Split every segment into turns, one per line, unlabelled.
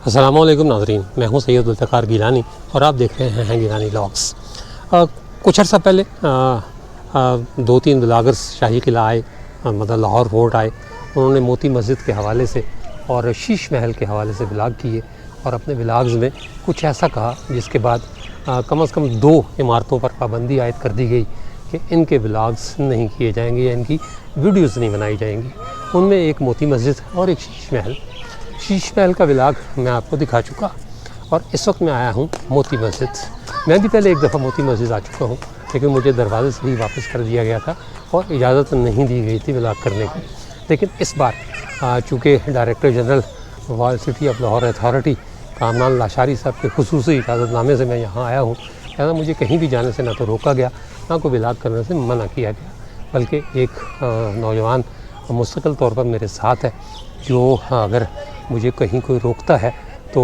अस्सलाम वालेकुम नाज़रीन, मैं हूं सैयद ज़ुल्फ़िकार गिलानी और आप देख रहे हैं गिलानी व्लॉग्स। कुछ अर्सा पहले 2-3 ब्लॉगर्स शाही किला आए, मतलब लाहौर फोर्ट आए। उन्होंने मोती मस्जिद के हवाले से और शीश महल के हवाले से ब्लॉग किए और अपने ब्लॉग्स में कुछ ऐसा कहा जिसके बाद कम से कम 2 इमारतों पर पाबंदी आयद कर दी गई कि इनके ब्लॉग्स नहीं किए जाएंगे या इनकी वीडियोज़ नहीं बनाई जाएंगी। उनमें एक मोती मस्जिद और एक शीश महल का व्लॉग मैं आपको दिखा चुका और इस वक्त मैं आया हूँ मोती मस्जिद। मैं भी पहले एक दफ़ा मोती मस्जिद आ चुका हूँ, लेकिन मुझे दरवाज़े से ही वापस कर दिया गया था और इजाज़त नहीं दी गई थी व्लॉग करने की। लेकिन इस बार चूँकि director general royal city of Lahore authority Kamran Lashari साहब के खुसूसी इजाज़तनामे से मैं यहाँ आया हूँ, लिहाजा मुझे कहीं भी जाने से ना तो रोका गया, ना कोई व्लॉग करने से मना किया गया, बल्कि एक नौजवान मुस्तकिल तौर पर मेरे साथ है जो अगर मुझे कहीं कोई रोकता है तो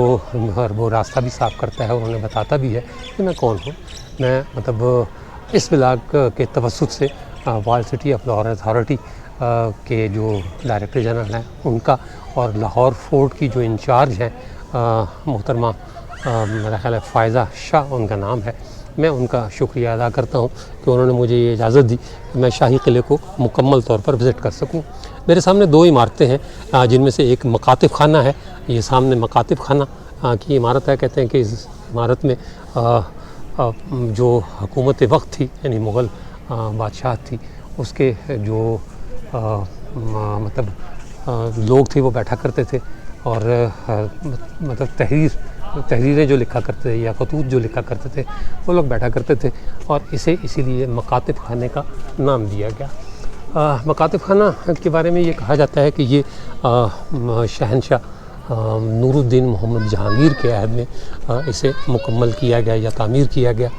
वो रास्ता भी साफ़ करता है और उन्हें बताता भी है कि मैं कौन हूँ। मैं मतलब इस ब्लॉग के तवस्सुत से royal city of Lahore authority के जो डायरेक्टर जनरल हैं उनका और लाहौर फोर्ट की जो इंचार्ज हैं मोहतरमा मेरा ख़्याल है फ़ायज़ा शाह उनका नाम है, मैं उनका शुक्रिया अदा करता हूँ कि उन्होंने मुझे ये इजाज़त दी कि मैं शाही किले को मुकम्मल तौर पर विज़िट कर सकूँ। मेरे सामने 2 इमारतें हैं जिनमें से एक मकातिब खाना है। ये सामने मकातिब खाना की इमारत है। कहते हैं कि इस इमारत में जो हुकूमत वक्त थी यानी मुग़ल बादशाह थी उसके जो मतलब लोग थे वो बैठा करते थे और मतलब तहरीरें जो लिखा करते थे या खतूत जो लिखा करते थे वो लोग बैठा करते थे और इसे इसीलिए मकातिब खाने का नाम दिया गया। मकातिब खाना के बारे में ये कहा जाता है कि ये शहनशाह नूरुद्दीन मोहम्मद जहांगीर के अहद में इसे मुकम्मल किया गया या तामीर किया गया।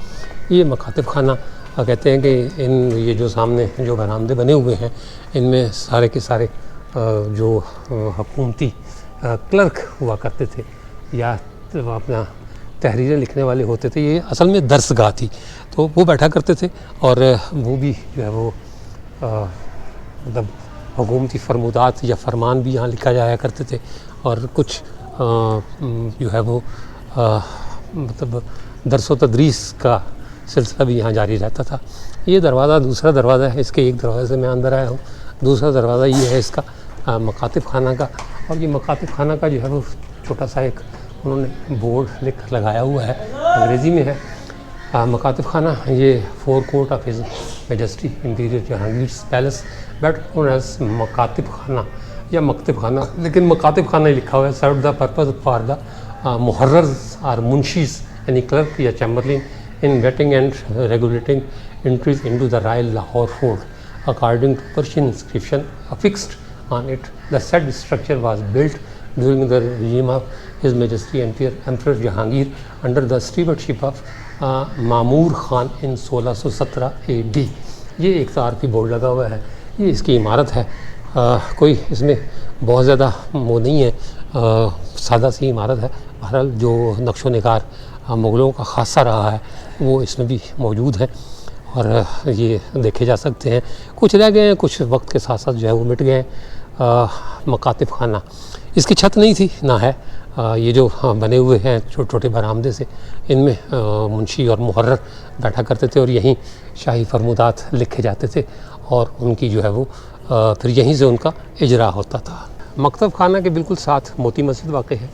ये मकातिब खाना कहते हैं कि ये जो सामने जो बरामदे बने हुए हैं इनमें सारे के सारे जो हुकूमती क्लर्क हुआ करते थे या अपना तहरीरें लिखने वाले होते थे, ये असल में दरसगाह थी, तो वो बैठा करते थे और वो भी जो है वो मतलब हुकूमती फरमूदात या फरमान भी यहाँ लिखा जाया करते थे और कुछ जो है वो मतलब दरस व तदरीस का सिलसिला भी यहाँ जारी रहता था। ये दरवाज़ा दूसरा दरवाज़ा है, इसके एक दरवाज़े से मैं अंदर आया हूँ, दूसरा दरवाज़ा ये है इसका मकातिब खाना का। और ये मकातिब खाना का जो है वो छोटा सा एक उन्होंने बोर्ड लिख लगाया हुआ है, अंग्रेज़ी में है। मकातिब खाना ये 4 court of his majesty interior Jahangir palace better known as Makatib Khana या मकतब खाना, लेकिन मकातिब खाना ही लिखा हुआ है। Serve the purpose for the मुहर्रर्स और मुंशीज़ यानी क्लर्क या chamberlain in getting and regulating entries into the Royal Lahore Fort. According to Persian inscription affixed on it, the said structure was built during the regime of His Majesty Emperor Jahangir under the stewardship of Mamoor Khan in 1617 AD. ये एक तारफी board लगा हुआ है, ये इसकी इमारत है। कोई इसमें बहुत ज़्यादा वो नहीं है, सादा सी इमारत है। बहरहाल जो नक्शो निगार मुग़लों का ख़ासा रहा है वो इसमें भी मौजूद है और ये देखे जा सकते हैं। कुछ रह गए हैं, कुछ वक्त के साथ साथ जो है वो मिट गए। मकातिब खाना इसकी छत नहीं थी ना है, ये जो बने हुए हैं छोटे छोटे बरामदे से इनमें मुंशी और मुहर्रर बैठा करते थे और यहीं शाही फरमूदात लिखे जाते थे और उनकी जो है वो फिर यहीं से उनका इजरा होता था। मकतब खाना के बिल्कुल साथ मोती मस्जिद वाक़ है।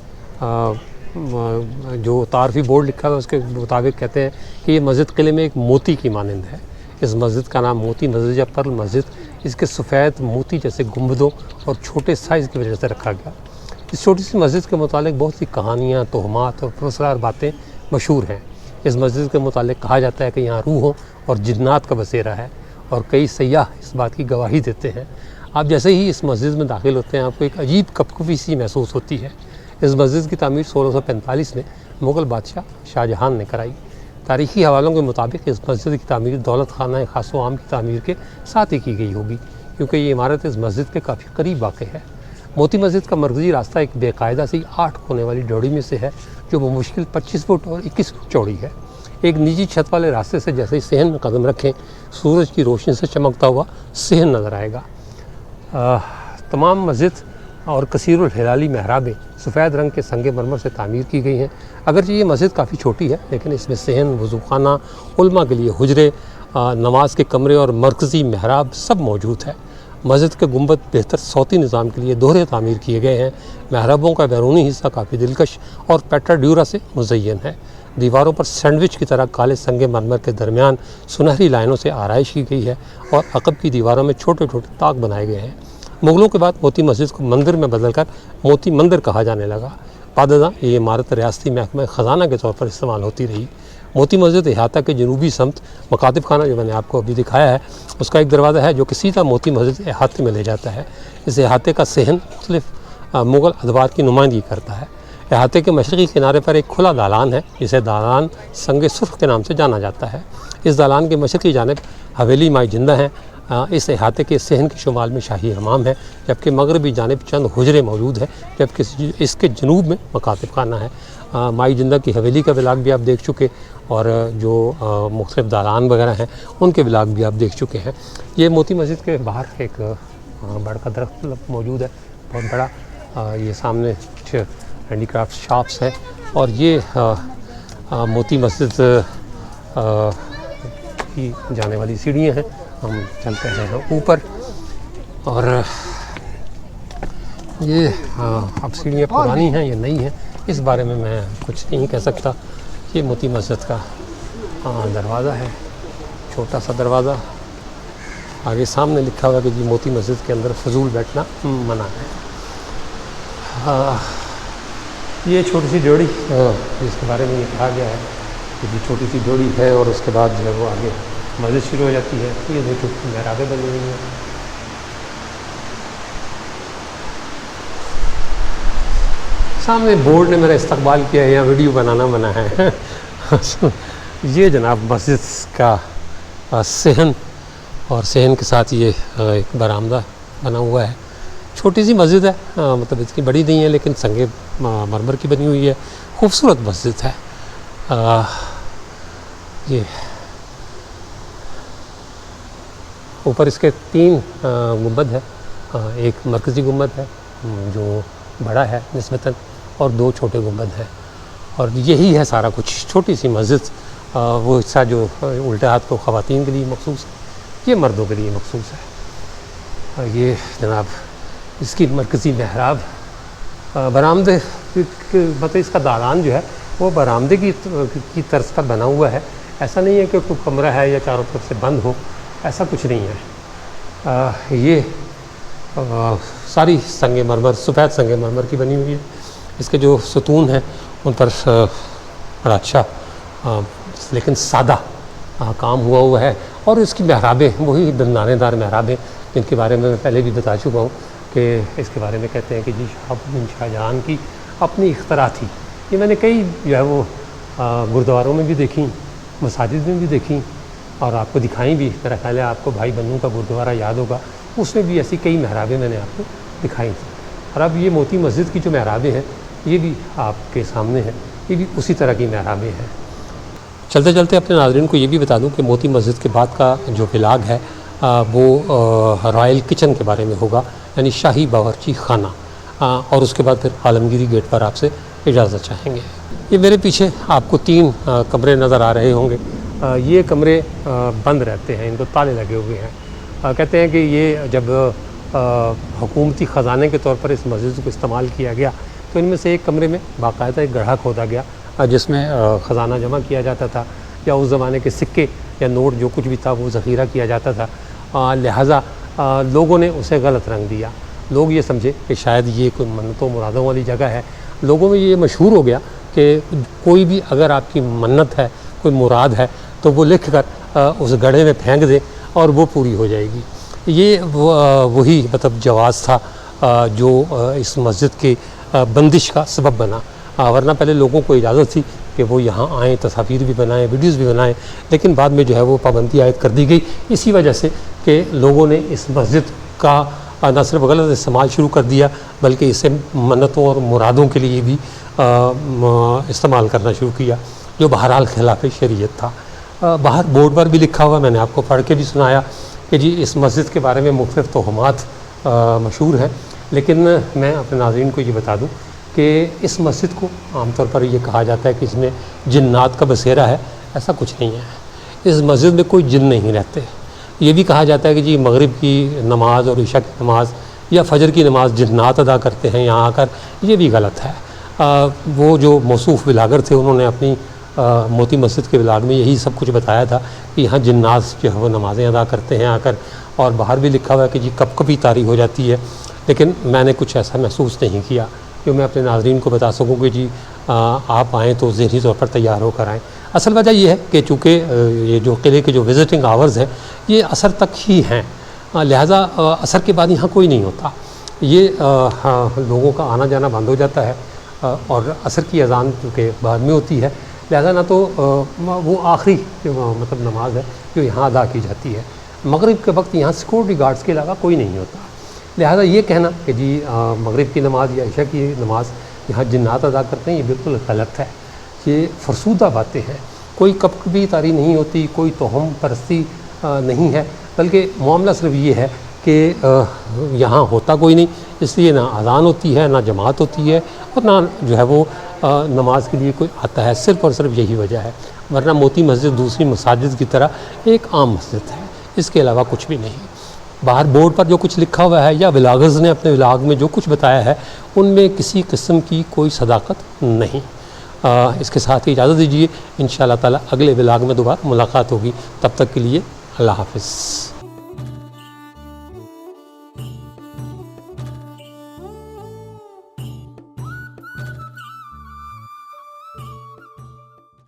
जो तारफी बोर्ड लिखा है उसके मुताबिक कहते हैं कि ये मस्जिद किले में एक मोती की मानंद है। इस मस्जिद का नाम मोती मस्जिद या पर्ल मस्जिद इसके सफ़ेद मोती जैसे गुंबदों और छोटे साइज़ की वजह से रखा गया। इस छोटी सी मस्जिद के मुतालिक बहुत सी कहानियाँ, तोहमात और पुरस्कार बातें मशहूर हैं। इस मस्जिद के मुतालिक कहा जाता है कि यहाँ रूहों और जिन्नात का बसेरा है और कई सयाह इस बात की गवाही देते हैं। आप जैसे ही इस मस्जिद में दाखिल होते हैं आपको एक अजीब कपकपी सी महसूस होती है। इस मस्जिद की तामीर 1645 में मुग़ल बादशाह शाहजहां ने कराई। तारीख़ी हवालों के मुताबिक इस मस्जिद की तामीर दौलत खाना खासो आम की तामीर के साथ ही की गई होगी, क्योंकि ये इमारत इस मस्जिद के काफ़ी करीब वाक़ है। मोती मस्जिद का मरकज़ी रास्ता एक बेकायदा सी 8 कोने वाली डोड़ी में से है जो मुश्किल 25 फुट और 21 फुट चौड़ी है। एक निजी छत वाले रास्ते से जैसे ही सहन में कदम रखें सूरज की रोशनी से चमकता हुआ सहन नज़र आएगा। तमाम मस्जिद और कसीरुल हिलाली महराबें सफ़ेद रंग के संगमरमर से तामीर की गई हैं। अगरचे ये मस्जिद काफ़ी छोटी है, लेकिन इसमें सहन, वज़ूखाना, उल्मा के लिए हुजरे, नमाज के कमरे और मरकज़ी महराब सब मौजूद है। मस्जिद के गुंबद बेहतर सौती निज़ाम के लिए दोहरे तामीर किए गए हैं। महराबों का बैरूनी हिस्सा काफ़ी दिलकश और पेट्राड्यूरा से मुज़य्यन है। दीवारों पर सैंडविच की तरह काले संगमरमर के दरमियान सुनहरी लाइनों से आराइश की गई है और अक़ब की दीवारों में छोटे छोटे ताक बनाए गए हैं। मुग़लों के बाद मोती मस्जिद को मंदिर में बदलकर मोती मंदिर कहा जाने लगा। बादशाह ये इमारत रियासती महकमा ख़जाना के तौर पर इस्तेमाल होती रही। मोती मस्जिद अहाता के जनूबी समत मकातिब खाना जो मैंने आपको अभी दिखाया है, उसका एक दरवाज़ा है जो कि सीधा मोती मस्जिद अहाते में ले जाता है। इस अहाते का सहन मुख्तलिफ मुग़ल अदवार की नुमाइंदगी करता है। अहाते के मशरक़ी किनारे पर एक खुला दालान है जिसे दालान संग सुर्ख के नाम से जाना जाता है। इस दालान के मशरक़ी जानिब हवेली माई जिंदा है। इस अहाते के सहन के शुमाल में शाही हमाम है, जबकि मगरबी जानिब चंद हुजरे मौजूद है, जबकि इसके जनूब में मकातिब खाना है। माई जिंदा की हवेली का विलाग भी आप देख चुके और जो मुख्तलिफ दालान वगैरह हैं उनके विलाग भी आप देख चुके हैं। ये मोती मस्जिद के बाहर एक बड़ का दरख्त मौजूद है, बहुत बड़ा। ये सामने कुछ हैंडीक्राफ्ट शॉप्स है और ये मोती मस्जिद की जाने वाली सीढ़ियाँ हैं। हम चलते हैं ऊपर और ये अब सीढ़ियाँ पुरानी हैं या नई हैं इस बारे में मैं कुछ नहीं कह सकता। ये मोती मस्जिद का दरवाज़ा है, छोटा सा दरवाज़ा। आगे सामने लिखा हुआ कि जी मोती मस्जिद के अंदर फजूल बैठना मना है। ये छोटी सी जोड़ी जिसके बारे में ये कहा गया है कि जी छोटी सी जोड़ी है और उसके बाद जो है वो आगे मस्जिद शुरू हो जाती है। ये देखो महराबें बनी हुई हैं। सामने बोर्ड ने मेरा इस्तकबाल किया है, यहाँ वीडियो बनाना मना है। ये जनाब मस्जिद का सहन और सहन के साथ ये एक बरामदा बना हुआ है। छोटी सी मस्जिद है, मतलब इतनी बड़ी नहीं है, लेकिन संगे मरमर की बनी हुई है। खूबसूरत मस्जिद है। ये ऊपर इसके 3 गुंबद है। एक मरकज़ी गुंबद है जो बड़ा है निस्बतन और 2 छोटे गुंबद हैं और यही है सारा कुछ। छोटी सी मस्जिद, वो हिस्सा जो उल्टे हाथ को ख़वातीन के लिए मखसूस है, ये मर्दों के लिए मखसूस है। ये जनाब इसकी मरकज़ी महराब बरामदे मतलब इसका दालान जो है वो बरामदे की तर्ज पर बना हुआ है। ऐसा नहीं है कि कोई कमरा है या चारों तरफ से बंद हो, ऐसा कुछ नहीं है। ये सारी संगे मरमर, सफ़ेद संगे मरमर की बनी हुई है। इसके जो सतून हैं उन पर बड़ा अच्छा लेकिन सादा काम हुआ है और इसकी महराबें वही दंदानेदार महराबें जिनके बारे में मैं पहले भी बता चुका हूँ कि इसके बारे में कहते हैं कि जी शाहजहां की अपनी इख्तरा थी। ये मैंने कई जो है वो गुरुद्वारों में भी देखी, मसाजिद में भी देखी और आपको दिखाई भी। मेरा ख्याल है आपको भाई बन्नू का गुरुद्वारा याद होगा, उसमें भी ऐसी कई महराबें मैंने आपको दिखाई थी। और अब ये मोती मस्जिद की जो महराबें हैं ये भी आपके सामने हैं, ये भी उसी तरह की महराबें हैं। चलते चलते अपने नाज़रीन को ये भी बता दूं कि मोती मस्जिद के बाद का जो विलाग है वो रॉयल किचन के बारे में होगा, यानी शाही बावर्ची खाना। और उसके बाद फिर आलमगीरी गेट पर आपसे इजाज़त चाहेंगे। ये मेरे पीछे आपको 3 कमरे नज़र आ रहे होंगे। ये कमरे बंद रहते हैं, इनको ताले लगे हुए हैं। कहते हैं कि ये जब हुकूमती ख़जाने के तौर पर इस मस्जिद को इस्तेमाल किया गया तो इनमें से एक कमरे में बाकायदा एक गड्ढा खोदा गया जिसमें ख़जाना जमा किया जाता था या उस ज़माने के सिक्के या नोट जो कुछ भी था वो ज़ख़ीरा किया जाता था। लिहाजा लोगों ने उसे गलत रंग दिया। लोग ये समझे कि शायद ये कोई मन्नतों मुरादों वाली जगह है। लोगों में ये मशहूर हो गया कि कोई भी अगर आपकी मन्नत है, कोई मुराद है, तो वो लिख कर उस गड्ढे में फेंक दे और वो पूरी हो जाएगी। ये वही मतलब जवाज़ था जो इस मस्जिद की बंदिश का सबब बना। वरना पहले लोगों को इजाज़त थी कि वो यहाँ आएँ, तस्वीर भी बनाएं, वीडियोस भी बनाएं, लेकिन बाद में जो है वो पाबंदी आयद कर दी गई इसी वजह से कि लोगों ने इस मस्जिद का न सिर्फ गलत इस्तेमाल शुरू कर दिया बल्कि इसे मन्नतों और मुरादों के लिए भी इस्तेमाल करना शुरू किया, जो बहरहाल खिलाफ शरीयत था। बाहर बोर्ड पर भी लिखा हुआ, मैंने आपको पढ़ के भी सुनाया कि जी इस मस्जिद के बारे में मुख्तलिफ तोहमात मशहूर हैं। लेकिन मैं अपने नाज़रीन को ये बता दूं कि इस मस्जिद को आमतौर पर ये कहा जाता है कि इसमें जिन्नात का बसेरा है। ऐसा कुछ नहीं है, इस मस्जिद में कोई जिन नहीं रहते। ये भी कहा जाता है कि जी मगरिब की नमाज़ और इशा की नमाज़ या फजर की नमाज़ जिन्नात अदा करते हैं यहाँ आकर, ये भी गलत है। वो जो मौसूफ़ बिलागर थे उन्होंने अपनी मोती मस्जिद के बिलाग में यही सब कुछ बताया था कि यहाँ जिन्नात जो है वो नमाज़ें अदा करते हैं आकर, और बाहर भी लिखा हुआ है कि जी कब कभी तारी हो जाती है। लेकिन मैंने कुछ ऐसा महसूस नहीं किया कि मैं अपने नाज़रीन को बता सकूँ कि जी आप आएँ तो ज़हनी तौर पर तैयार होकर आएँ। असल वजह ये है कि चूँकि ये जो किले के जो विज़िटिंग आवर्स हैं ये असर तक ही हैं, लिहाजा असर के बाद यहाँ कोई नहीं होता। ये लोगों का आना जाना बंद हो जाता है और असर की अज़ान चूँकि बाद में होती है, लिहाजा ना तो वो आखिरी मतलब नमाज है जो यहाँ अदा की जाती है। मगरिब के वक्त यहाँ सिक्योरिटी गार्ड्स के अलावा कोई नहीं होता। लिहाजा ये कहना कि जी मगरिब की नमाज़ या इशा की नमाज़ यहाँ जिन्नात अदा करते हैं, ये बिल्कुल गलत है। ये फरसूदा बातें हैं, कोई कब कभी तारी नहीं होती, कोई तोहम परस्ती नहीं है, बल्कि मामला सिर्फ ये है कि यहाँ होता कोई नहीं, इसलिए ना अज़ान होती है, ना जमात होती है, और ना जो है वो नमाज के लिए कोई आता है। सिर्फ़ और सिर्फ यही वजह है, वरना मोती मस्जिद दूसरी मसाजिद की तरह एक आम मस्जिद है, इसके अलावा कुछ भी नहीं। बाहर बोर्ड पर जो कुछ लिखा हुआ है या व्लॉगर्स ने अपने व्लॉग में जो कुछ बताया है उनमें किसी किस्म की कोई सदाकत नहीं। इसके साथ ही इजाज़त दीजिए, इंशाअल्लाह ताला अगले व्लॉग में दोबारा मुलाकात होगी। तब तक के लिए अल्लाह हाफ़िज़।